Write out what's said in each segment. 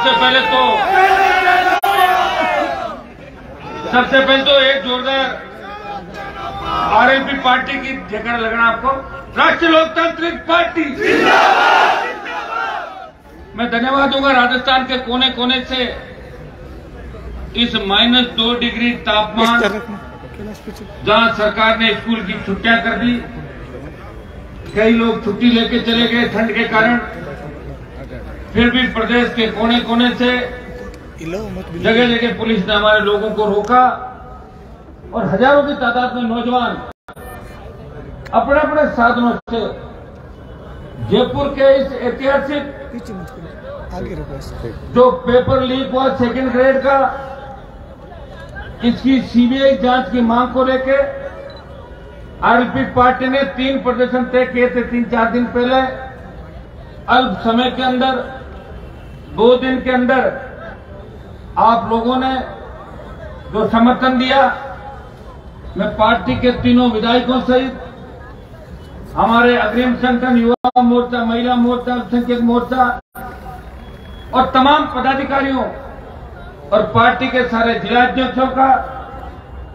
सबसे पहले तो एक जोरदार आरएलपी पार्टी की जगह लगना आपको। राष्ट्रीय लोकतांत्रिक पार्टी मैं धन्यवाद दूंगा राजस्थान के कोने कोने से इस -2 डिग्री तापमान जहां सरकार ने स्कूल की छुट्टियां कर दी, कई लोग छुट्टी लेके चले गए ठंड के कारण, फिर भी प्रदेश के कोने कोने से जगह जगह पुलिस ने हमारे लोगों को रोका और हजारों की तादाद में नौजवान अपने अपने साधनों से जयपुर के इस ऐतिहासिक जो पेपर लीक हुआ 2nd ग्रेड का, इसकी सीबीआई जांच की मांग को लेके आरएलपी पार्टी ने 3 प्रदर्शन तय किए थे 3-4 दिन पहले। अल्प समय के अंदर 2 दिन के अंदर आप लोगों ने जो समर्थन दिया, मैं पार्टी के तीनों विधायकों सहित हमारे अग्रिम संगठन युवा मोर्चा, महिला मोर्चा, अल्पसंख्यक मोर्चा और तमाम पदाधिकारियों और पार्टी के सारे जिलाध्यक्षों का,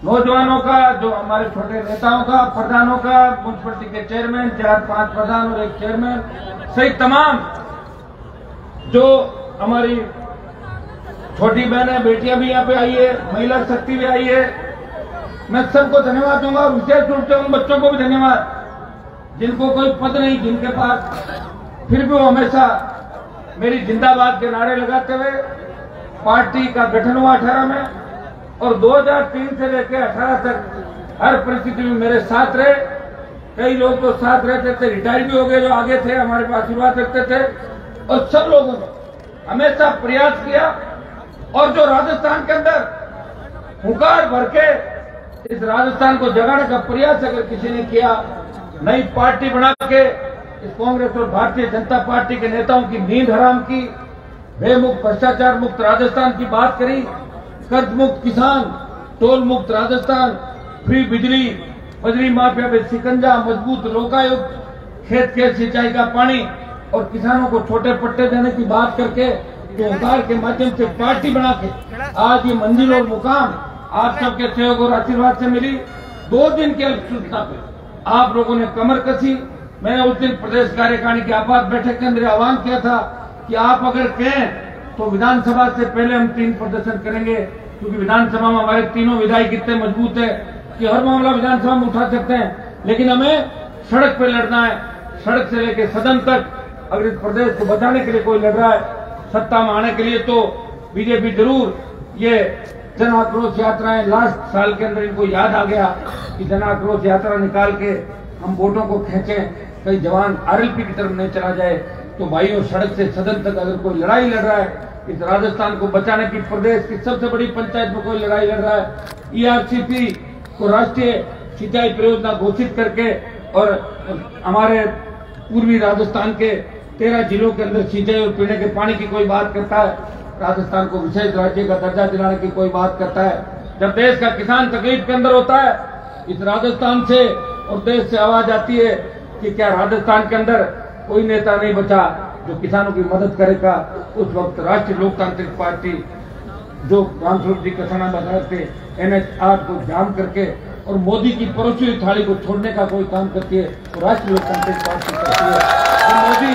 नौजवानों का, जो हमारे छोटे नेताओं का, प्रधानों का, म्युनिसिपलिटी के चेयरमैन, 4-5 प्रधान और 1 चेयरमैन सहित तमाम जो हमारी छोटी बहनें, बेटियां भी यहाँ पे आई है, महिला शक्ति भी आई है, मैं सबको धन्यवाद दूंगा। और विशेष रूप से उन बच्चों को भी धन्यवाद जिनको कोई पद नहीं, जिनके पास फिर भी वो हमेशा मेरी जिंदाबाद के नारे लगाते हुए पार्टी का गठन हुआ 18 में और 2003 से लेकर 18 तक हर परिस्थिति में मेरे साथ रहे। कई लोग तो साथ रहते थे, रिटायर भी हो गए, जो आगे थे हमारे पास आशीर्वाद रखते थे, और सब लोगों ने हमेशा प्रयास किया। और जो राजस्थान के अंदर हुंकार भर के इस राजस्थान को जगाने का प्रयास अगर किसी ने किया, नई पार्टी बना के इस कांग्रेस और भारतीय जनता पार्टी के नेताओं की नींद हराम की, बेमुक्त भ्रष्टाचार मुक्त राजस्थान की बात करी, कर्ज मुक्त किसान, टोल मुक्त राजस्थान, फ्री बिजली, बजरी माफिया पे शिकंजा, मजबूत लोकायुक्त, खेत खेत सिंचाई का पानी और किसानों को छोटे पट्टे देने की बात करके ओंकार के माध्यम से पार्टी बना के आज ये मंजिल और मुकाम आप सबके सहयोग और आशीर्वाद से मिली। 2 दिन के सूचना पे आप लोगों ने कमर कसी। मैंने उस दिन प्रदेश कार्यकारिणी की आपात बैठक के अंदर आह्वान किया था कि आप अगर कहें तो विधानसभा से पहले हम 3 प्रदर्शन करेंगे, क्योंकि विधानसभा में हमारे तीनों विधायक इतने मजबूत है कि हर मामला विधानसभा में उठा सकते हैं, लेकिन हमें सड़क पे लड़ना है। सड़क से लेकर सदन तक अगर इस प्रदेश को बचाने के लिए कोई लड़ रहा है, सत्ता में आने के लिए, तो बीजेपी जरूर ये जन आक्रोश यात्राएं, लास्ट साल के अंदर इनको याद आ गया कि जन आक्रोश यात्रा निकाल के हम वोटों को खींचें, कई जवान आरएलपी की तरफ नहीं चला जाए। तो भाइयों, सड़क से सदन तक अगर कोई लड़ाई लड़ रहा है, इस राजस्थान को बचाने की, प्रदेश की सबसे बड़ी पंचायत में कोई लड़ाई लड़ रहा है, ईआरसीपी को राष्ट्रीय सिंचाई परियोजना घोषित करके और हमारे पूर्वी राजस्थान के 13 जिलों के अंदर सिंचाई और पीने के पानी की कोई बात करता है, राजस्थान को विशेष राज्य का दर्जा दिलाने की कोई बात करता है, जब देश का किसान तकलीफ के अंदर होता है, इस राजस्थान से और देश से आवाज आती है कि क्या राजस्थान के अंदर कोई नेता नहीं बचा जो किसानों की मदद करेगा। उस वक्त राष्ट्रीय लोकतांत्रिक पार्टी जो रामस्वरूप जी कसाना बता थे, NH-8 को जाम करके और मोदी की परोसी हुई थाली को छोड़ने का कोई काम करती है, तो राष्ट्रीय लोकतांत्रिक पार्टी करती है। तो मोदी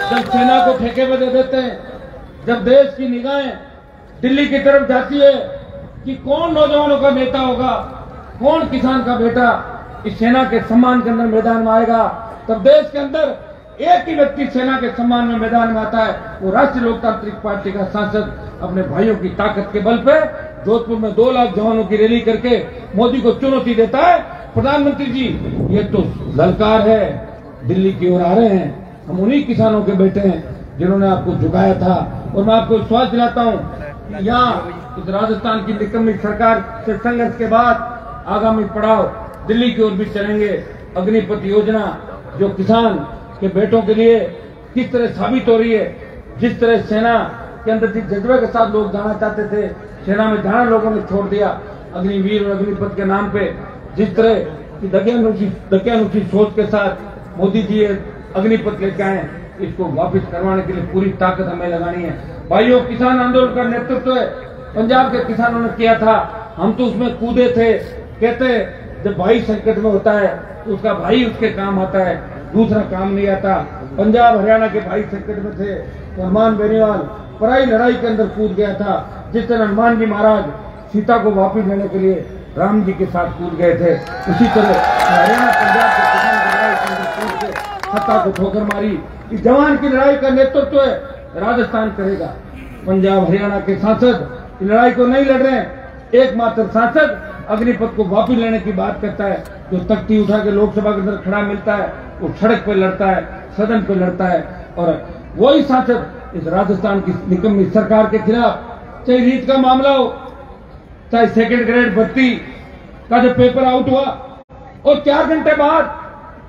जब सेना को ठेके में दे देते हैं, जब देश की निगाहें दिल्ली की तरफ जाती है कि कौन नौजवानों का नेता होगा, कौन किसान का बेटा इस सेना के सम्मान के अंदर मैदान में आएगा, तब देश के अंदर एक ही व्यक्ति सेना के सम्मान में मैदान में आता है, वो राष्ट्रीय लोकतांत्रिक पार्टी का सांसद अपने भाइयों की ताकत के बल पे जोधपुर में 2 लाख जवानों की रैली करके मोदी को चुनौती देता है। प्रधानमंत्री जी, ये तो ललकार है, दिल्ली की ओर आ रहे हैं, हम उन्हीं किसानों के बेटे हैं जिन्होंने आपको झुकाया था। और मैं आपको विश्वास दिलाता हूं कि यहाँ इस राजस्थान की निकम्मी सरकार से संघर्ष के बाद आगामी पड़ाव दिल्ली की ओर भी चलेंगे। अग्निपथ योजना जो किसान के बेटों के लिए किस तरह साबित हो रही है, जिस तरह सेना के अंदर जिस जज्बे के साथ लोग जाना चाहते थे, सेना में जाना लोगों ने छोड़ दिया, अग्निवीर और अग्निपथ के नाम पे जिस तरह की दकियानुसी सोच के साथ मोदी जी अग्निपथ लेके आए, इसको वापस करवाने के लिए पूरी ताकत हमें लगानी है। भाइयों, किसान आंदोलन का नेतृत्व पंजाब के किसानों ने किया था। हम तो उसमें कूदे थे। कहते जब भाई संकट में होता है तो उसका भाई उसके काम आता है, दूसरा काम नहीं आता। पंजाब हरियाणा के भाई संकट में थे तो हनुमान बेनीवाल पराई लड़ाई के अंदर कूद गया था। जिस तरह हनुमान जी महाराज सीता को वापस लेने के लिए राम जी के साथ कूद गए थे, उसी तरह हरियाणा पंजाब के किसान की लड़ाई के अंदर कूद के सत्ता को ठोकर मारी। इस जवान की लड़ाई का नेतृत्व राजस्थान करेगा। पंजाब हरियाणा के सांसद इस लड़ाई को नहीं लड़ रहे हैं। एकमात्र सांसद अग्निपथ को वापस लेने की बात करता है। जो तख्ती उठा के लोकसभा के अंदर खड़ा मिलता है वो सड़क पे लड़ता है, सदन पे लड़ता है। और वही सांसद इस राजस्थान की निकम्मी सरकार के खिलाफ, चाहे रीत का मामला हो, चाहे सेकंड ग्रेड भर्ती का जो पेपर आउट हुआ और 4 घंटे बाद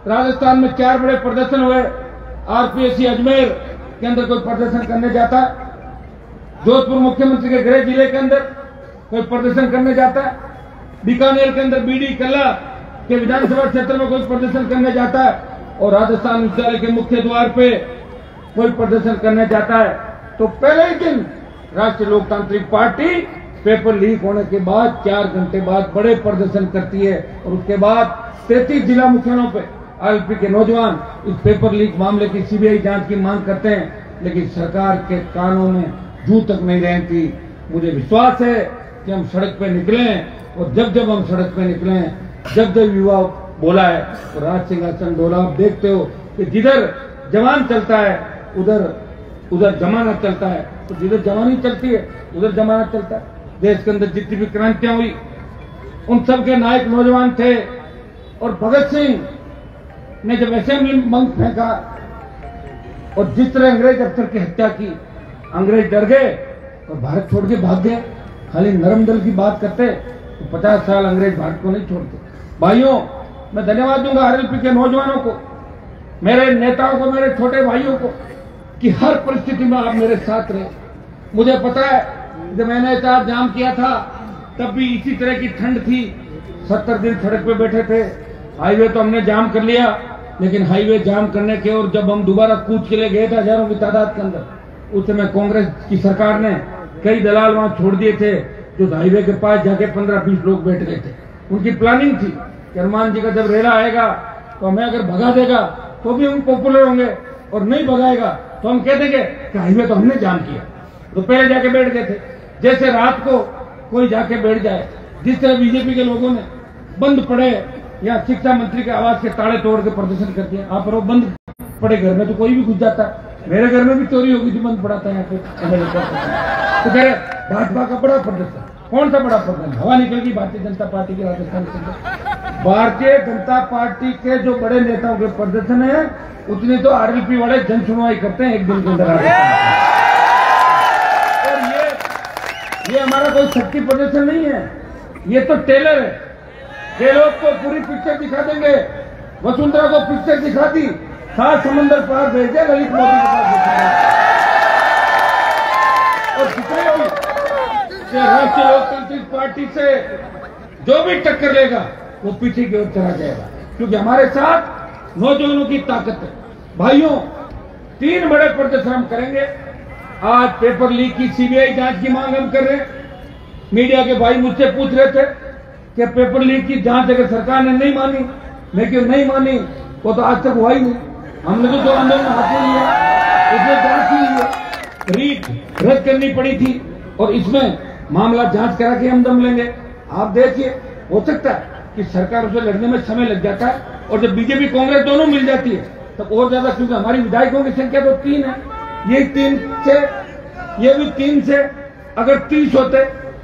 राजस्थान में 4 बड़े प्रदर्शन हुए। आरपीएससी अजमेर के अंदर कोई प्रदर्शन करने जाता है, जोधपुर मुख्यमंत्री के गृह जिले के अंदर कोई प्रदर्शन करने जाता है, बीकानेर के अंदर बीडी कल्ला के विधानसभा क्षेत्र में कोई प्रदर्शन करने जाता है, और राजस्थान विश्वविद्यालय के मुख्य द्वार पे कोई प्रदर्शन करने जाता है, तो पहले ही दिन राष्ट्रीय लोकतांत्रिक पार्टी पेपर लीक होने के बाद 4 घंटे बाद बड़े प्रदर्शन करती है। और उसके बाद 33 जिला मुख्यालयों पे आरएलपी के नौजवान इस पेपर लीक मामले की सीबीआई जांच की मांग करते हैं, लेकिन सरकार के कानों में जू तक नहीं रहती। मुझे विश्वास है कि हम सड़क पे निकले, और जब जब हम सड़क पे निकले, जब जब युवा बोला है तो राज सिंहासन डोला। आप देखते हो कि जिधर जवान चलता है उधर जमानत चलता है, तो जिधर जवानी चलती है उधर जमानत चलता है। देश के अंदर जितनी भी क्रांतियां हुई उन सब के नायक नौजवान थे। और भगत सिंह ने जब असेंबली में बंक फेंका और जिस तरह अंग्रेज अफसर की हत्या की, अंग्रेज डर गए और भारत छोड़ के भाग गए। खाली नरम दल की बात करते तो 50 साल अंग्रेज भारत को नहीं छोड़ते। भाइयों, मैं धन्यवाद दूंगा आरएलपी के नौजवानों को, मेरे नेताओं को, मेरे छोटे भाइयों को, कि हर परिस्थिति में आप मेरे साथ रहे। मुझे पता है जब मैंने एहतियात जाम किया था तब भी इसी तरह की ठंड थी, 70 दिन सड़क पे बैठे थे। हाईवे तो हमने जाम कर लिया, लेकिन हाईवे जाम करने के और जब हम दोबारा कूच के लिए गए थे हजारों की तादाद के अंदर, उस समय कांग्रेस की सरकार ने कई दलाल वहां छोड़ दिए थे जो हाईवे के पास जाके 15-20 लोग बैठ गए थे। उनकी प्लानिंग थी कि हनुमान जी का जब रेला आएगा तो हमें अगर भगा देगा तो भी हम पॉपुलर होंगे, और नहीं भगाएगा तो हम कह देंगे कि हाईवे तो हमने जाम किया। तो पहले जाके बैठ गए थे, जैसे रात को कोई जाके बैठ जाए। जिस तरह बीजेपी के लोगों ने बंद पड़े या शिक्षा मंत्री के आवास के ताले तोड़ के प्रदर्शन कर दिया। आप लोग बंद पड़े घर में तो कोई भी घुस जाता। मेरे घर में भी चोरी होगी थी, बंद पड़ा था यहाँ पे। तो कह रहे भाजपा का बड़ा प्रदर्शन, कौन सा बड़ा प्रदर्शन? हवा निकल गई भारतीय जनता पार्टी के राजस्थान से। भारतीय जनता पार्टी के जो बड़े नेताओं के प्रदर्शन है उतनी तो आरएलपी वाले जन सुनवाई करते हैं एक दिन के अंदर। और ये हमारा कोई शक्ति प्रदर्शन नहीं है, ये तो टेलर है। ये लोग को पूरी पिक्चर दिखा देंगे। वसुंधरा को पिक्चर दिखा दी, 7 समंदर पार भेज दिया ललित मोदी के पास। और जितने भी राष्ट्रीय लोकतांत्रिक पार्टी से जो भी टक्कर लेगा वो पीछे की ओर चला जाएगा, क्योंकि हमारे साथ नौजवानों की ताकत है। भाइयों, 3 बड़े प्रदर्शन हम करेंगे। आज पेपर लीक की सीबीआई जांच की मांग हम कर रहे हैं। मीडिया के भाई मुझसे पूछ रहे थे कि पेपर लीक की जांच अगर सरकार ने नहीं मानी, लेकिन नहीं मानी वो तो आज तक हुआ ही नहीं। हमने तो जो आंदोलन हाथ में लिया उसमें जांच ही लिया, रीट रद्द करनी पड़ी थी, और इसमें मामला जांच करा के हम दम लेंगे। आप देखिए, हो सकता है कि सरकार उसे लड़ने में समय लग जाता है, और जब बीजेपी कांग्रेस दोनों मिल जाती है तब और ज्यादा, क्योंकि हमारी विधायकों की संख्या तो 3 है। ये 3 से, ये भी 3 से अगर 30 होते,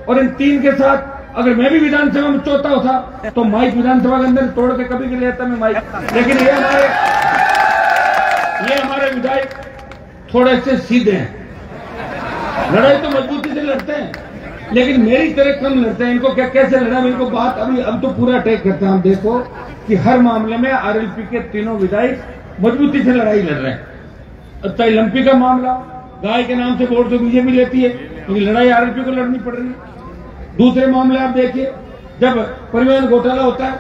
और इन 3 के साथ अगर मैं भी विधानसभा में चौथा होता तो माइक विधानसभा के अंदर तोड़ के कभी के लेता मैं माइक। लेकिन ये हमारे विधायक थोड़े से सीधे हैं, लड़ाई तो मजबूती से लड़ते हैं, लेकिन मेरी तरह कम लड़ते हैं। इनको क्या कैसे लड़ा, इनको बात अभी अब तो पूरा अटैक करते हैं। हम देखो कि हर मामले में आरएलपी के तीनों विधायक मजबूती से लड़ाई लड़ रहे हैं। चाहे लंपी का मामला, गाय के नाम से वोट तो बीजेपी लेती है, लेकिन लड़ाई आरएलपी को लड़नी पड़ रही है। दूसरे मामले आप देखिए, जब परिवहन घोटाला होता है,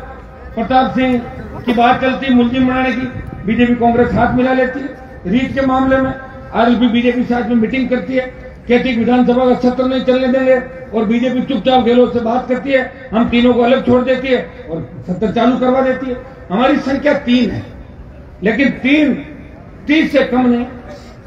प्रताप सिंह की बात चलती है मुलजिम बनाने की, बीजेपी कांग्रेस हाथ मिला लेती है। रीट के मामले में आरएलपी बीजेपी साथ में मीटिंग करती है, कहती विधानसभा का सत्र नहीं चलने देंगे और बीजेपी चुपचाप गहलोत से बात करती है, हम तीनों को अलग छोड़ देती है और सत्र चालू करवा देती है। हमारी संख्या 3 है, लेकिन 30 से कम नहीं।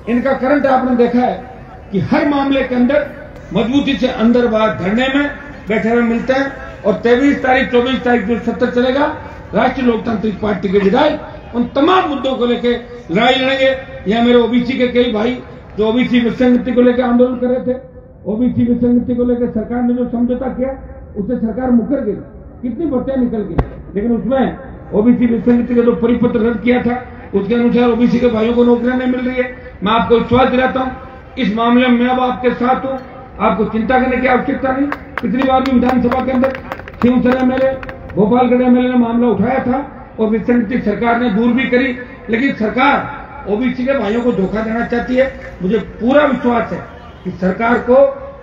इनका करंट आपने देखा है कि हर मामले के अंदर मजबूती से अंदर बाहर धरने में बैठे हुए मिलते हैं। और 23 तारीख 24 तारीख जो सत्र चलेगा, राष्ट्रीय लोकतांत्रिक पार्टी के विधायक उन तमाम मुद्दों को लेकर लड़ाई लड़ेंगे। यहाँ मेरे ओबीसी के कई भाई जो ओबीसी विसंगति को लेकर आंदोलन कर रहे थे, ओबीसी विसंगति को लेकर सरकार ने जो समझौता किया उससे सरकार मुकर गई, कितनी भर्तियां निकल गई, लेकिन उसमें ओबीसी विसंगति का जो परिपत्र रद्द किया था उसके अनुसार ओबीसी के भाइयों को नौकरियां नहीं मिल रही है। मैं आपको विश्वास दिलाता हूं, इस मामले में मैं अब आपके साथ हूं, आपको चिंता करने की आवश्यकता नहीं। पिछली बार भी विधानसभा के अंदर शिवसेना एमएलए, भोपालगढ़ एमएलए ने मामला उठाया था और विसंगति सरकार ने दूर भी करी, लेकिन सरकार ओबीसी के भाइयों को धोखा देना चाहती है। मुझे पूरा विश्वास है कि सरकार को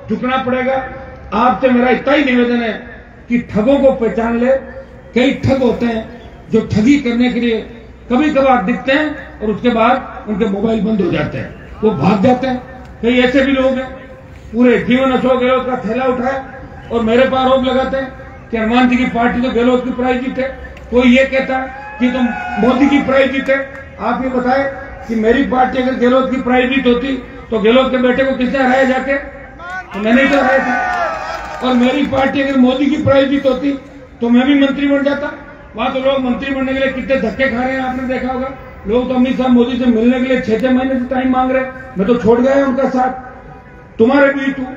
झुकना पड़ेगा। आपसे मेरा इतना ही निवेदन है कि ठगों को पहचान ले। कई ठग होते हैं जो ठगी करने के लिए कभी कभार दिखते हैं और उसके बाद उनके मोबाइल बंद हो जाते हैं, वो भाग जाते हैं। कई ऐसे भी लोग हैं पूरे जीवन अशोक गहलोत का थैला उठाया और मेरे पर आरोप लगाते हैं कि हनुमान जी की पार्टी तो गहलोत की प्राइज जीते। कोई ये कहता है कि तुम मोदी की प्राइज जीते। आप ये बताएं कि मेरी पार्टी अगर गहलोत की प्राइज जीत होती तो गहलोत के बेटे को किसने हराया जाके? तो मैंने तो हराया था। और मेरी पार्टी अगर मोदी की प्राइज जीत होती तो मैं भी मंत्री बन जाता। वहां तो लोग मंत्री बनने के लिए कितने धक्के खा रहे हैं, आपने देखा होगा। लोग तो अमित शाह मोदी से मिलने के लिए 6-6 महीने से टाइम मांग रहे हैं। मैं तो छोड़ गया उनका साथ। तुम्हारे बीच हूं,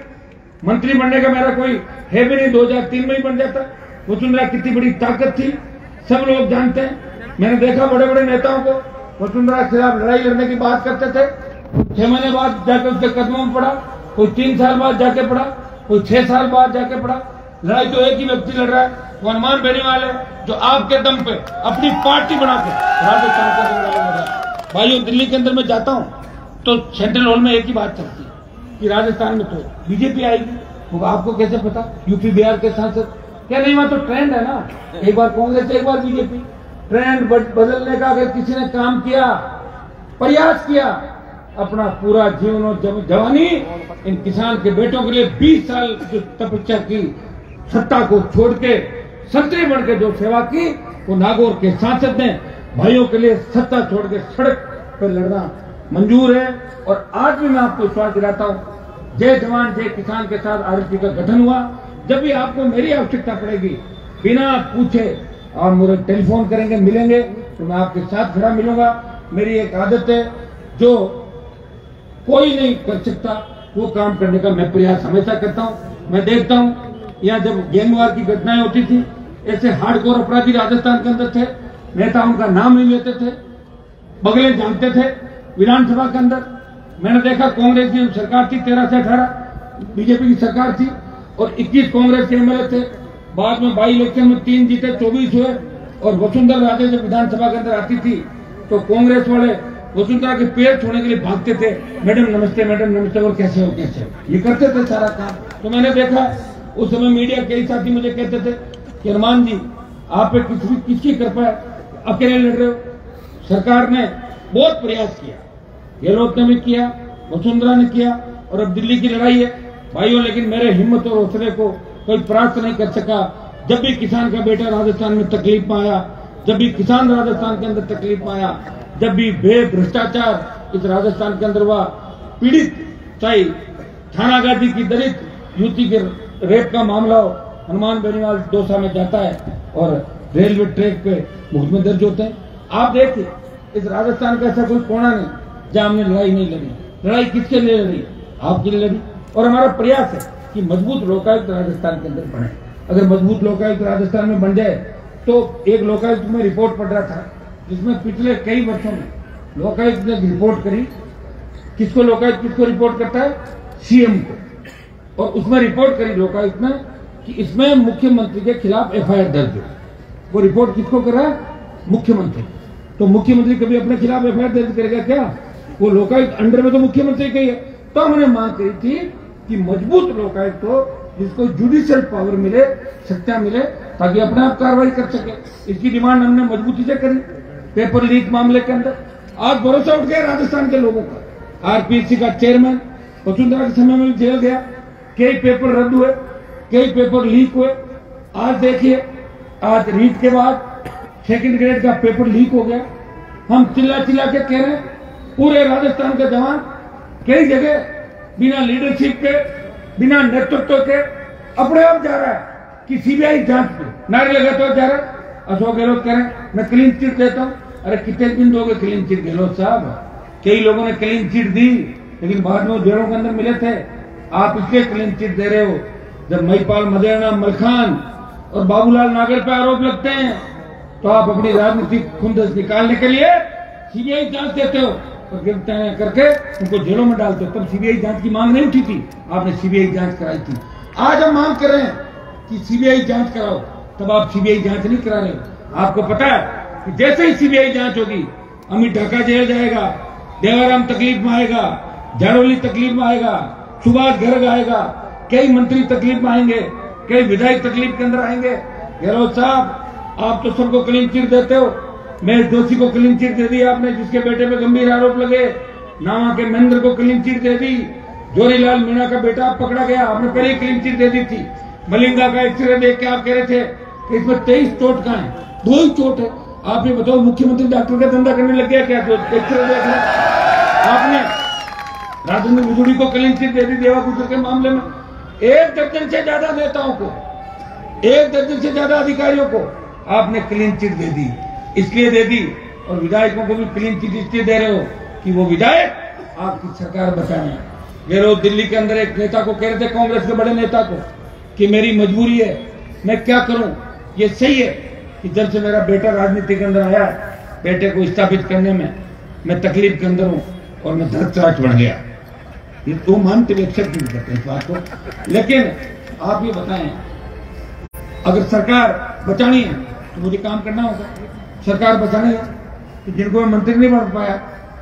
मंत्री बनने का मेरा कोई है भी नहीं। 2003 में ही बन जाता। वसुंधरा कितनी बड़ी ताकत थी, सब लोग जानते हैं। मैंने देखा बड़े बड़े नेताओं को वसुंधरा के खिलाफ लड़ाई लड़ने की बात करते थे, 6 महीने बाद जाकर उसके कदमों में पड़ा, कोई 3 साल बाद जाके पड़ा, कोई 6 साल बाद जाके पड़ा। लड़ाई तो एक ही व्यक्ति लड़ रहा है, वो हनुमान बेनीवाल है, जो आपके दम पे अपनी पार्टी बना के राजस्थान का लड़ाई लड़ रहा है। भाइयों, दिल्ली के अंदर मैं जाता हूं तो सेंट्रल हॉल में एक ही बात चलती है कि राजस्थान में तो बीजेपी आएगी। वो आपको कैसे पता? यूपी बिहार के सांसद क्या नहीं, वहां तो ट्रेंड है ना, एक बार कांग्रेस एक बार बीजेपी। ट्रेंड बदलने का अगर किसी ने काम किया, प्रयास किया, अपना पूरा जीवन और जवानी इन किसान के बेटों के लिए 20 साल जो तपस्या की, सत्ता को छोड़ के संतरी बन के जो सेवा की, वो नागौर के सांसद ने भाइयों के लिए सत्ता छोड़ के सड़क पर लड़ना मंजूर है। और आज भी मैं आपको विश्वास दिलाता हूं, जय जवान जय किसान के साथ आरएसपी का गठन हुआ। जब भी आपको मेरी आवश्यकता पड़ेगी, बिना पूछे और मुझे टेलीफोन करेंगे, मिलेंगे तो मैं आपके साथ खड़ा मिलूंगा। मेरी एक आदत है, जो कोई नहीं कर सकता वो काम करने का मैं प्रयास हमेशा करता हूं। मैं देखता हूं यहाँ जब गैंगवार की घटनाएं होती थी, ऐसे हार्डकोर अपराधी राजस्थान के अंदर थे, नेता उनका नाम नहीं लेते थे, बगले जानते थे। विधानसभा के अंदर मैंने देखा कांग्रेस की सरकार थी, 13 से 18 बीजेपी की सरकार थी और 21 कांग्रेस के एमएलए थे। बाद में 22 इलेक्शन में 3 जीते, 24 हुए। और वसुंधरा राजे जब विधानसभा के अंदर आती थी तो कांग्रेस वाले वसुंधरा के पैर छूने के लिए भागते थे, मैडम नमस्ते, मैडम नमस्ते, और कैसे हो कैसे हो, ये करते थे सारा काम। तो मैंने देखा उस समय मीडिया के साथी मुझे कहते थे कि हनुमान जी आप पे किसकी कृपा है, अकेले लड़ रहे हो। सरकार ने बहुत प्रयास किया, गहलोत ने भी किया, वसुंधरा ने किया, और अब दिल्ली की लड़ाई है भाइयों। लेकिन मेरे हिम्मत और हौसले को कोई परास्त नहीं कर सका। जब भी किसान का बेटा राजस्थान में तकलीफ में आया, जब भी किसान राजस्थान के अंदर तकलीफ में आया, जब भी भ्रष्टाचार इस राजस्थान के अंदर हुआ, पीड़ित चाहे थाना गाजी की दलित युवती के रेप का मामला हो, हनुमान बेनीवाल दौसा में जाता है और रेलवे ट्रैक पे मुकदमे दर्ज होते हैं। आप देखिए, इस राजस्थान का ऐसा कोई कोना नहीं जहां हमने लड़ाई नहीं लड़ी। लड़ाई किसके लिए लड़ी? आपके लिए लड़ी। और हमारा प्रयास है कि मजबूत लोकायुक्त राजस्थान के अंदर बने। अगर मजबूत लोकायुक्त राजस्थान में बन जाए तो एक लोकायुक्त में रिपोर्ट पढ़ रहा था जिसमें पिछले कई वर्षों में लोकायुक्त ने रिपोर्ट करी। किसको लोकायुक्त किसको रिपोर्ट करता है? सीएम को। और उसमें रिपोर्ट करी लोकायुक्त ने कि इसमें मुख्यमंत्री के खिलाफ एफआईआर दर्ज हो। वो रिपोर्ट किसको कर रहा है? मुख्यमंत्री। तो मुख्यमंत्री कभी अपने खिलाफ एफआईआर दर्ज करेगा क्या? वो लोकायुक्त अंडर में तो मुख्यमंत्री का ही है। तो हमने मांग करी थी कि मजबूत लोकायुक्त हो, जिसको जुडिशियल पावर मिले, सत्ता मिले, ताकि अपने आप कार्रवाई कर सके। इसकी डिमांड हमने मजबूती से करी। पेपर लीक मामले के अंदर आज भरोसा उठ गया राजस्थान के लोगों का। आरपीसी का चेयरमैन वसुंधरा के समय में जेल गया, कई पेपर रद्द हुए, कई पेपर लीक हुए। आज देखिए, आज रीट के बाद सेकंड ग्रेड का पेपर लीक हो गया। हम चिल्ला चिल्ला के कह रहे हैं, पूरे राजस्थान का जवान कई जगह बिना लीडरशिप के, बिना नेतृत्व के अपने आप जा रहा है कि सीबीआई जांच पे नारे लगाते हुए जा रहा है। अशोक गहलोत कह रहे हैं मैं क्लीन चिट देता हूं। अरे कितने दिन दोगे क्लीन चिट गहलोत साहब? कई लोगों ने क्लीन चिट दी, लेकिन बाद में जेलों के अंदर मिले थे। आप इसलिए क्लीन चिट दे रहे हो, जब महिपाल मदेरणा, मलखान और बाबूलाल नागर पे आरोप लगते हैं तो आप अपनी राजनीतिक खुंदस निकालने के लिए सीबीआई जांच देते हो और गिरफ्तार करके उनको जेलों में डालते हो। तब सीबीआई जांच की मांग नहीं उठी थी, आपने सीबीआई जांच कराई थी। आज हम मांग कर रहे हैं कि सीबीआई जांच कराओ, तब आप सीबीआई जांच नहीं करा रहे हो। आपको पता है कि जैसे ही सीबीआई जांच होगी, अमित ढाका जेल जाएगा, देवाराम तकलीफ में आएगा, जाड़ोली तकलीफ में आएगा, सुभाष गर्ग आएगा, कई मंत्री तकलीफ में आएंगे, कई विधायक तकलीफ के अंदर आएंगे। गहलोत साहब, आप तो सबको क्लीन चिट देते हो। महेश जोशी को क्लीन चिट दे दी आपने, जिसके बेटे पे गंभीर आरोप लगे। नावा के महेंद्र को क्लीन चिट दे दी। जोरीलाल मीणा का बेटा पकड़ा गया, आपने पहले क्लीन चिट दे दी थी। मलिंगा का एक्सरे देख के आप कह रहे थे कि इसमें 23 चोट कहां है? 2 ही चोट है। आप ये बताओ, मुख्यमंत्री डॉक्टर का धंधा करने लग गया क्या? एक्सरे देख लिया आपने। राजेंद्र बिजुड़ी को क्लीन चिट दे दी देवा गुजर के मामले में। 1 दर्जन से ज्यादा नेताओं को, 1 दर्जन से ज्यादा अधिकारियों को आपने क्लीन चिट दे दी। इसलिए दे दी, और विधायकों को भी क्लीन चिट इसलिए दे रहे हो कि वो विधायक आपकी सरकार बचाने। गहलोत दिल्ली के अंदर एक नेता को कह रहे थे, कांग्रेस के बड़े नेता को, कि मेरी मजबूरी है, मैं क्या करूं। ये सही है कि जब से मेरा बेटा राजनीति के अंदर आया, बेटे को स्थापित करने में मैं तकलीफ के अंदर हूं और मैं धड़कराट बन गया। ये तो मानते हुए एक्सेप्ट नहीं करते इस बात को। लेकिन आप ये बताएं, अगर सरकार बचानी है तो मुझे काम करना होगा। सरकार बचानी है तो जिनको मैं मंत्री नहीं बन पाया,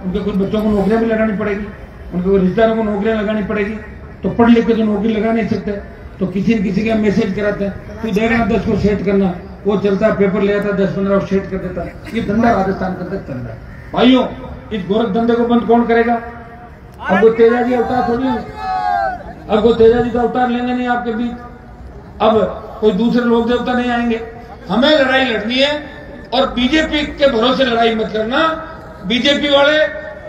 उनके कुछ बच्चों को नौकरियां भी लगानी पड़ेगी, उनके रिश्तेदारों को नौकरियां लगानी पड़ेगी। तो पढ़ लिख के तो नौकरी लगा नहीं सकते, तो किसी न किसी का मैसेज कराते हैं, तू देगा 10 को सेट करना, वो चलता है, पेपर ले आता 10-15 को सेट कर देता है। ये धंधा राजस्थान के अंदर चल रहा है। भाइयों, इस गोरख धंधे को बंद कौन करेगा? अब वो तेजा जी अवतार थोड़ी है, अब वो तेजा जी का अवतार लेंगे नहीं आपके बीच, अब कोई दूसरे लोग देवता नहीं आएंगे। हमें लड़ाई लड़नी है, और बीजेपी के भरोसे लड़ाई मत करना। बीजेपी वाले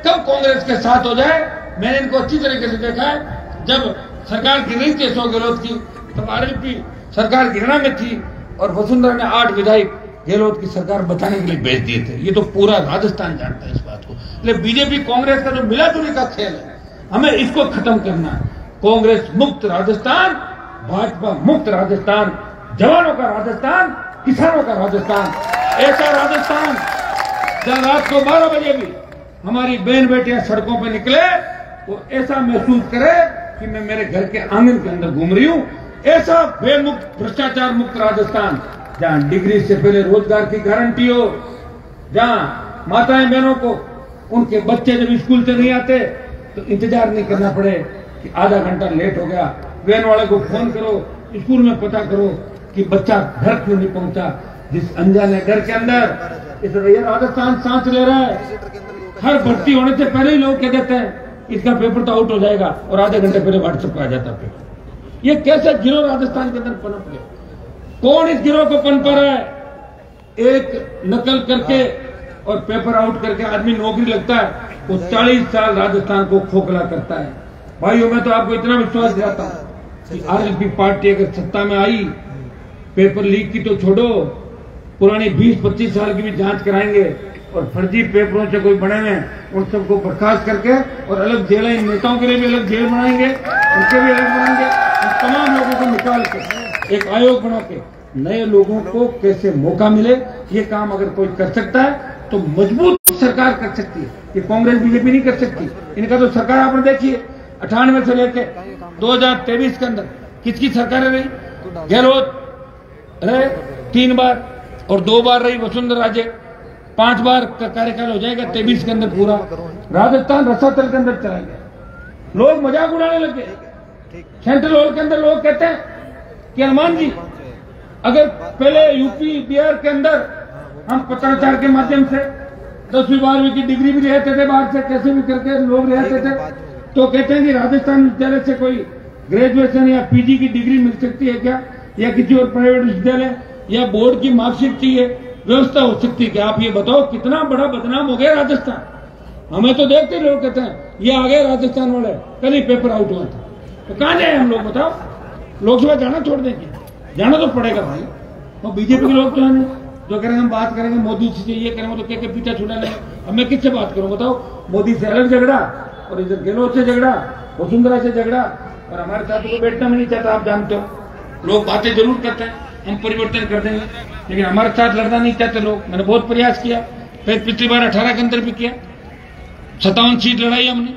कब कांग्रेस के साथ हो जाए, मैंने इनको अच्छी तरीके से देखा है। जब सरकार गिर रही थी अशोक गहलोत की, तब आरएलपी सरकार गिरना में थी और वसुंधरा ने 8 विधायक गहलोत की सरकार बचाने के लिए भेज दिए थे। ये तो पूरा राजस्थान जानता है इस बात को। इसलिए बीजेपी कांग्रेस का जो मिलाजुली का खेल है, हमें इसको खत्म करना है। कांग्रेस मुक्त राजस्थान, भाजपा मुक्त राजस्थान, जवानों का राजस्थान, किसानों का राजस्थान, ऐसा राजस्थान जब रात को 12 बजे भी हमारी बहन बेटियां सड़कों पर निकले, वो ऐसा महसूस करे कि मैं मेरे घर के आंगन के अंदर घूम रही हूं। ऐसा बेमुक्त, भ्रष्टाचार मुक्त राजस्थान, जहां डिग्री से पहले रोजगार की गारंटी हो, जहां माताएं बहनों को उनके बच्चे जब स्कूल से नहीं आते तो इंतजार नहीं करना पड़े कि आधा घंटा लेट हो गया, वैन वाले को फोन करो, स्कूल में पता करो कि बच्चा घर क्यों नहीं पहुंचा। जिस अनजाने घर के अंदर इस राजस्थान सांस ले रहा है। हर भर्ती होने से पहले ही लोग कह देते हैं इसका पेपर तो आउट हो जाएगा, और आधे घंटे पहले व्हाट्सएप पर आ जाता पेपर। ये कैसे गिरोह राजस्थान के अंदर पनप गया? कौन इस गिरोह को पनपा रहा है? एक नकल करके और पेपर आउट करके आदमी नौकरी लगता है, वो 40 साल राजस्थान को खोखला करता है। भाइयों, मैं तो आपको इतना विश्वास दिलाता हूं कि आरएलपी पार्टी अगर सत्ता में आई, पेपर लीक की तो छोड़ो, पुरानी 20-25 साल की भी जांच कराएंगे, और फर्जी पेपरों से कोई बने हुए उन सबको बर्खास्त करके और अलग जेलें, इन नेताओं के लिए भी अलग जेल बनाएंगे, उनके भी अलग बनाएंगे। तमाम लोगों को निकाल के एक आयोग बना के नए लोगों को कैसे मौका मिले, ये काम अगर कोई कर सकता है तो मजबूत सरकार कर सकती है। ये कांग्रेस बीजेपी नहीं कर सकती। इनका तो सरकार आपने देखिए 98 से लेके 2023 के अंदर किसकी सरकार रही? गहलोत रहे 3 बार, और 2 बार रही वसुंधरा राजे। 5 बार का कार्यकाल हो जाएगा 23 के अंदर पूरा। राजस्थान रसातल के अंदर चला गया। लोग मजाक उड़ाने लगे। सेंट्रल हॉल के अंदर लोग कहते हैं कि हनुमान जी, अगर पहले यूपी बिहार के अंदर हम पत्राचार के माध्यम से 10वीं 12वीं की डिग्री भी रहते थे, बाहर से कैसे भी करके लोग रहते थे, तो कहते हैं कि राजस्थान विद्यालय से कोई ग्रेजुएशन या पीजी की डिग्री मिल सकती है क्या, या किसी और प्राइवेट विद्यालय या बोर्ड की मार्कशीट चाहिए, व्यवस्था हो सकती है क्या? आप ये बताओ, कितना बड़ा बदनाम हो गया राजस्थान। हमें तो देखते लोग कहते हैं ये आ गए राजस्थान वाले, कल ही पेपर आउट हुआ था, तो कहां जाए हम लोग बताओ? लोकसभा जाना छोड़ देंगे? जाना तो पड़ेगा भाई। और बीजेपी के लोग तो हैं जो करेंगे हम बात करेंगे मोदी से, ये करेंगे तो के पीछा छुड़ा लेंगे। अब मैं किससे बात करूं बताओ? मोदी से अलग झगड़ा, और इधर गहलोत से झगड़ा, वसुंधरा से झगड़ा, और हमारे साथ को बैठना भी नहीं चाहता। आप जानते हो लोग बातें जरूर करते हैं हम परिवर्तन कर देंगे, लेकिन हमारे साथ लड़ना नहीं चाहते लोग। मैंने बहुत प्रयास किया, फिर पिछली बार 18 के अंदर भी किया, 57 सीट लड़ाई हमने।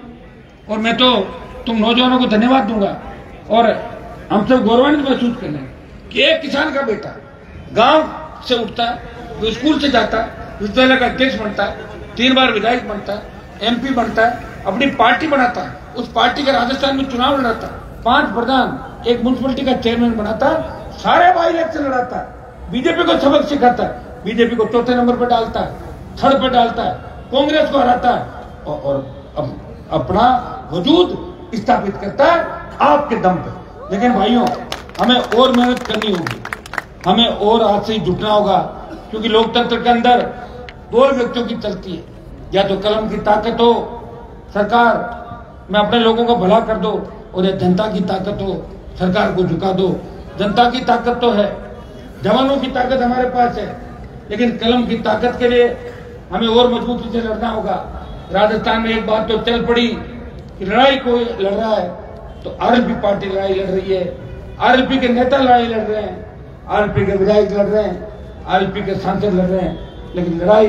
और मैं तो तुम नौजवानों को धन्यवाद दूंगा, और हम सब गौरवान्वित महसूस कर लेंगे कि एक किसान का बेटा गांव से उठता है, जो स्कूल से जाता है, विद्यालय का अध्यक्ष बनता है, 3 बार विधायक बनता है, एमपी बनता है, अपनी पार्टी बनाता है, उस पार्टी का राजस्थान में चुनाव लड़ाता है, 5 प्रधान, एक म्युनिसिपलिटी का चेयरमैन बनाता है, सारे बाई इलेक्शन लड़ाता है, बीजेपी को सबक सिखाता है, बीजेपी को चौथे नंबर पर डालता है, 3rd पर डालता है, कांग्रेस को हराता है, और अपना वजूद स्थापित करता है आपके दम पे। लेकिन भाइयों, हमें और मेहनत करनी होगी, हमें और आज से ही जुटना होगा, क्योंकि लोकतंत्र के अंदर 2 व्यक्तियों की चलती है, या तो कलम की ताकत हो, सरकार में अपने लोगों का भला कर दो, और या जनता की ताकत हो, सरकार को झुका दो। जनता की ताकत तो है, जवानों की ताकत हमारे पास है, लेकिन कलम की ताकत के लिए हमें और मजबूती से लड़ना होगा। राजस्थान में एक बात तो चल पड़ी कि लड़ाई कोई लड़ रहा है तो आरएलपी पार्टी लड़ाई लड़ रही है, आरएलपी के नेता लड़ाई लड़ रहे हैं, आरएलपी के विधायक लड़ रहे हैं, आरएलपी के सांसद लड़ रहे हैं, लेकिन लड़ाई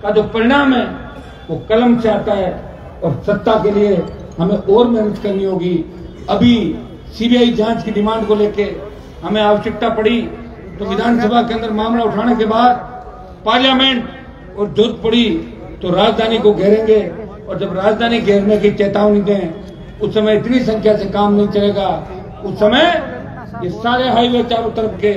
का जो परिणाम है वो कलम से आता है। और सत्ता के लिए हमें और मेहनत करनी होगी। अभी सीबीआई जांच की डिमांड को लेके हमें आवश्यकता पड़ी तो विधानसभा के अंदर मामला उठाने के बाद पार्लियामेंट और जरूरत पड़ी तो राजधानी को घेरेंगे, और जब राजधानी घेरने की चेतावनी दें उस समय इतनी संख्या से काम नहीं चलेगा। उस समय ये सारे हाईवे चारों तरफ के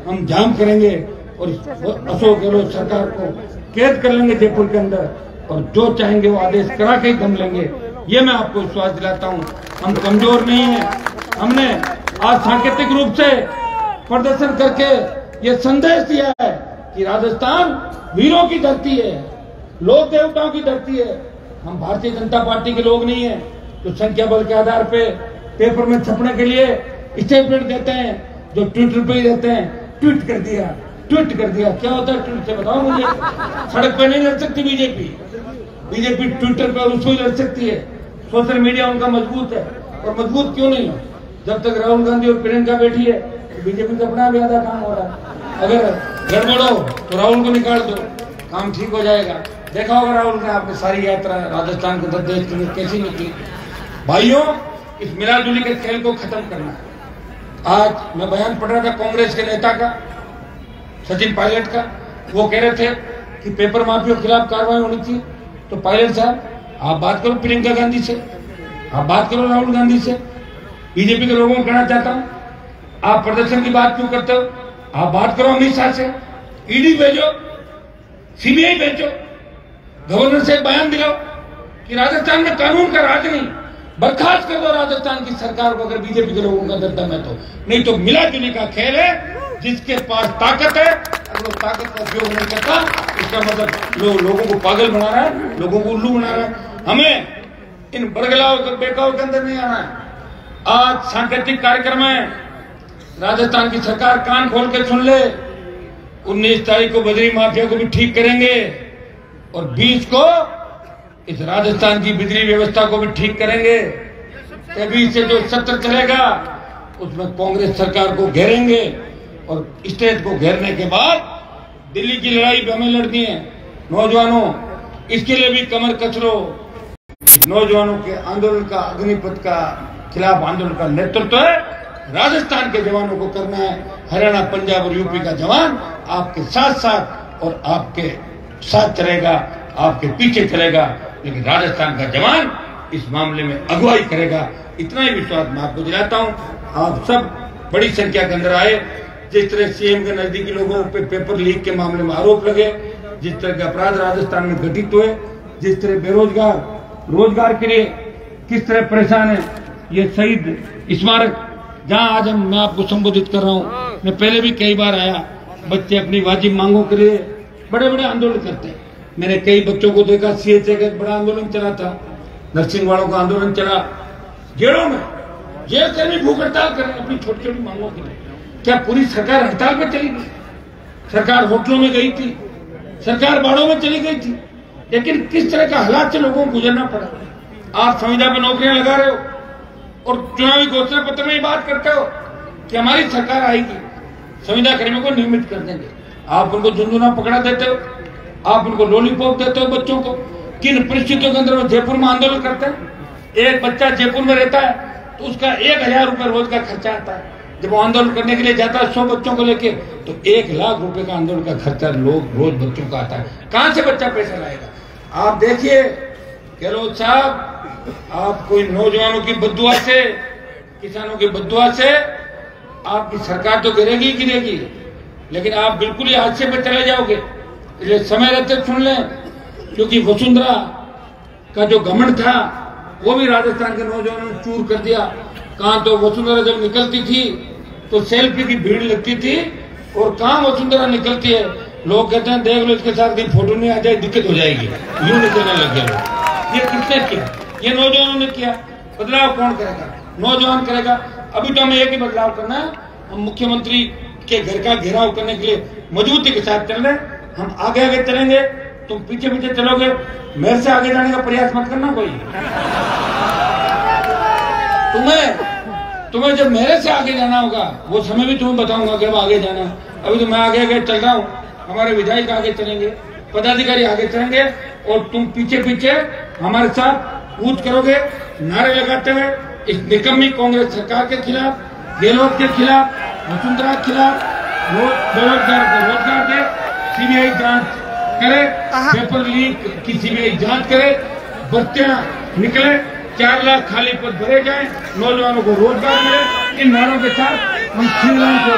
हम जाम करेंगे और अशोक गहलोत सरकार को कैद कर लेंगे जयपुर के अंदर, और जो चाहेंगे वो आदेश करा के ही दम लेंगे। ये मैं आपको विश्वास दिलाता हूँ। हम कमजोर नहीं है। हमने आज सांकेतिक रूप से प्रदर्शन करके ये संदेश दिया है कि राजस्थान वीरों की धरती है, लोक देवताओं की धरती है। हम भारतीय जनता पार्टी के लोग नहीं है जो संख्या बल के आधार पे पेपर में छपने के लिए स्टेटमेंट देते हैं, जो ट्विटर पे ही रहते हैं, ट्वीट कर दिया, ट्वीट कर दिया। क्या होता है ट्वीट से बताओ मुझे? सड़क पे नहीं लड़ सकती बीजेपी ट्विटर पे और उसको ही लड़ सकती है। सोशल मीडिया उनका मजबूत है, और मजबूत क्यों नहीं है? जब तक राहुल गांधी और प्रियंका बैठी है तो बीजेपी का अपना भी आधा काम हो रहा है। अगर गड़बड़ हो तो राहुल को निकाल दो, काम ठीक हो जाएगा। देखा होगा राहुल ने आपने सारी यात्रा राजस्थान के देश के लिए कैसी निकली। भाइयों, इस मिलाजुली के खेल को खत्म करना है। आज मैं बयान पढ़ रहा था कांग्रेस के नेता का, सचिन पायलट का। वो कह रहे थे कि पेपर माफियों के खिलाफ कार्रवाई होनी चाहिए। तो पायलट साहब, आप बात करो प्रियंका गांधी से, आप बात करो राहुल गांधी से। बीजेपी के लोगों को कहना चाहता हूं, आप प्रदर्शन की बात क्यों करते हो? आप बात करो अमित शाह से, ईडी भेजो, सीबीआई भेजो, गवर्नर से बयान दिलाओ कि राजस्थान में कानून का राज नहीं, बर्खास्त कर दो राजस्थान की सरकार को, अगर बीजेपी के लोगों का दम है तो। नहीं तो मिला जुली का खेल है। जिसके पास ताकत है, अगर वो ताकत का उपयोग नहीं करता, इसका मतलब लोगों को पागल बना रहा है, लोगों को उल्लू बना रहा है। हमें इन बरगलाव और बेकाव के अंदर नहीं आना है। आज सांकेतिक कार्यक्रम है, राजस्थान की सरकार कान खोल के सुन ले। 19 तारीख को बजरी माफिया को भी ठीक करेंगे, और 20 को इस राजस्थान की बिजली व्यवस्था को भी ठीक करेंगे। तभी से जो सत्र चलेगा उसमें कांग्रेस सरकार को घेरेंगे, और स्टेट को घेरने के बाद दिल्ली की लड़ाई भी हमें लड़नी है। नौजवानों, इसके लिए भी कमर कस लो। नौजवानों के आंदोलन का, अग्निपथ का खिलाफ आंदोलन का नेतृत्व है राजस्थान के जवानों को करना है। हरियाणा, पंजाब और यूपी का जवान आपके साथ साथ और आपके साथ चलेगा, आपके पीछे चलेगा, लेकिन राजस्थान का जवान इस मामले में अगुवाई करेगा। इतना ही विश्वास मैं आपको दिलाता हूं। आप सब बड़ी संख्या के अंदर आए। जिस तरह सीएम के नजदीकी लोगों पे पेपर लीक के मामले में आरोप लगे, जिस तरह के अपराध राजस्थान में घटित हुए, जिस तरह बेरोजगार रोजगार के लिए किस तरह परेशान है। ये शहीद स्मारक जहां आज मैं आपको संबोधित कर रहा हूं, मैं पहले भी कई बार आया, बच्चे अपनी वाजिब मांगों के लिए बड़े बड़े आंदोलन करते हैं। मैंने कई बच्चों को देखा, सीएचए का एक बड़ा आंदोलन चला था, नर्सिंग वालों का आंदोलन चला, जेलों में जेल कर्मी भूख हड़ताल कर रहे हैं अपनी छोटी छोटी मांगों के लिए। क्या पूरी सरकार हड़ताल पर चली गई? सरकार होटलों में गई थी, सरकार बाड़ों में चली गई थी, लेकिन किस तरह का हालात से लोगों को गुजरना पड़ा। आप संविदा पर नौकरियां लगा रहे हो और चुनावी घोषणा पत्र में ही बात करते हो कि हमारी सरकार आएगी, संविदा कर्मियों को नियमित कर देंगे। आप उनको झुंझुना पकड़ा देते हो, आप उनको लॉलीपॉप देते हो बच्चों को। किन परिस्थितियों के अंदर वो जयपुर में आंदोलन करते हैं? एक बच्चा जयपुर में रहता है तो उसका 1000 रुपए रोज का खर्चा आता है। जब वो आंदोलन करने के लिए जाता है 100 बच्चों को लेके, तो 1 लाख रुपए का आंदोलन का खर्चा लोग रोज बच्चों का आता है। कहां से बच्चा पैसा लाएगा? आप देखिए गहलोत साहब, आप कोई नौजवानों की बद्दुआ से, किसानों की बद्दुआ से आपकी सरकार तो गिरेगी गिरेगी, लेकिन आप बिल्कुल ही हादसे पे चले जाओगे। इसलिए समय रहते सुन लें, क्योंकि वसुंधरा का जो घमंड था वो भी राजस्थान के नौजवानों ने चूर कर दिया। कहां तो वसुंधरा जब निकलती थी तो सेल्फी की भीड़ लगती थी, और कहां वसुंधरा निकलती है लोग कहते हैं देख लो इसके साथ कहीं फोटो नहीं आ जाए दिक्कत हो जाएगी, यूं निकलने लग गया। ये किसने किया? ये नौजवानों ने किया। बदलाव कौन करेगा? नौजवान करेगा। अभी तो हमें एक ही बदलाव करना है, हम मुख्यमंत्री के घर का घेराव करने के लिए मजबूती के साथ चल रहे हैं। हम आगे आगे चलेंगे, तुम पीछे पीछे चलोगे। मेरे से आगे जाने का प्रयास मत करना कोई। तुम्हें जब मेरे से आगे जाना होगा वो समय भी तुम्हें बताऊंगा कि अब आगे जाना है। अभी तो मैं आगे आगे चल रहा हूँ, हमारे विधायक आगे चलेंगे, पदाधिकारी आगे चलेंगे, और तुम पीछे पीछे हमारे साथ कूच करोगे, नारे लगाते हुए इस निकम्मी कांग्रेस सरकार के खिलाफ, गहलोत के खिलाफ, वसुंधरा के खिलाफ, बेरोजगार को रोजगार दे, सीबीआई जांच करे, पेपर लीक की सीबीआई जांच करे, भर्तियां निकले, 4 लाख खाली पद भरे जाएं, नौजवानों को रोजगार मिले। इन नारों के साथ हम श्रीराम को